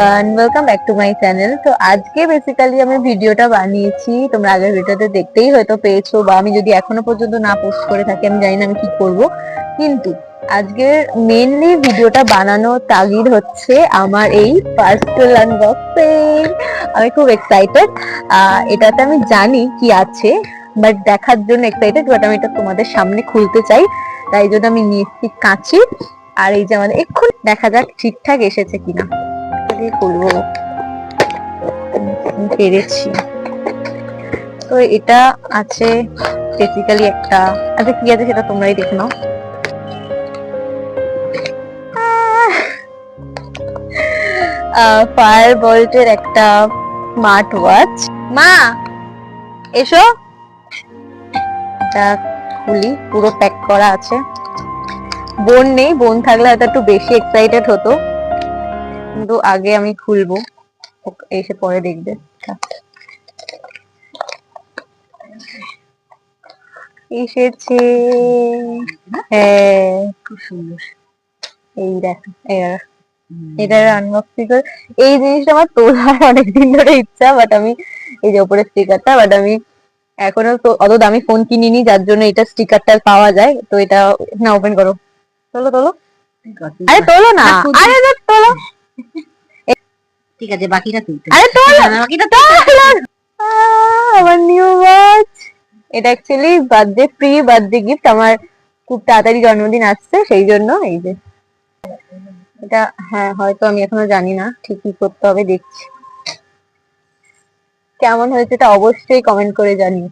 Welcome back to my channel. তো আজকে basically আমি ভিডিওটা বানিয়েছি, তোমরা আগের ভিডিওতে দেখতেই হয়তো পেয়েছো, বা আমি যদি এখনো পর্যন্ত না পোস্ট করে থাকি আমি জানি না আমি কি করব। কিন্তু আজকের মেনলি ভিডিওটা বানানোর তাগিদ হচ্ছে আমার এই পার্সেল আনবক্সিং। আমি খুব এক্সাইটেড। এটাতে আমি জানি কি আছে, বাট দেখার জন্য এক্সাইটেড, বাট আমি এটা তোমাদের সামনে খুলতে চাই। তাই জন্য আমি নিয়েছি কাঁচি। আর এই যে আমাদের এক্ষুনি দেখা যাক ঠিকঠাক এসেছে কিনা, দিয়ে খুলবো। পেরেছি। তো এটা আছে বেসিক্যালি একটা, আচ্ছা কি আছে সেটা তোমরাই দেখে নাও। ফায়ার বোল্টের একটা স্মার্ট ওয়াচ। মা এসো, এটা খুলি। পুরো প্যাক করা আছে। বোন নেই, বোন থাকলে হয়তো একটু বেশি এক্সাইটেড হতো, কিন্তু আগে আমি খুলবো, এসে পরে দেখবে। এসেছে, হ্যাঁ খুব সুন্দর। এই দেখো, এটার আনবক্সিং করে এই জিনিসটা আমার তোলার অনেকদিন ধরে ইচ্ছা, বাট আমি এই যে উপরে স্টিকারটা, বাট আমি এখনো তো অত দামি ফোন কিনিনি যার জন্য এটা স্টিকারটা পাওয়া যায়। তো এটা না, ওপেন করো, তোলো তোলো। আরে তোলো না, আরে তোলো, ঠিক আছে, বাকিটা তুলতে আরে তোলো, বাকিটা আমার নিউ ওয়াচ। এটা অ্যাকচুয়ালি বার্থডে গিফট আমার। খুব তাড়াতাড়ি জন্মদিন আসছে, সেই জন্য এই যে এটা। হ্যাঁ হয়তো আমি এখনো জানি না ঠিক কি করতে হবে, দেখছি। কেমন হয়েছে এটা অবশ্যই কমেন্ট করে জানিও।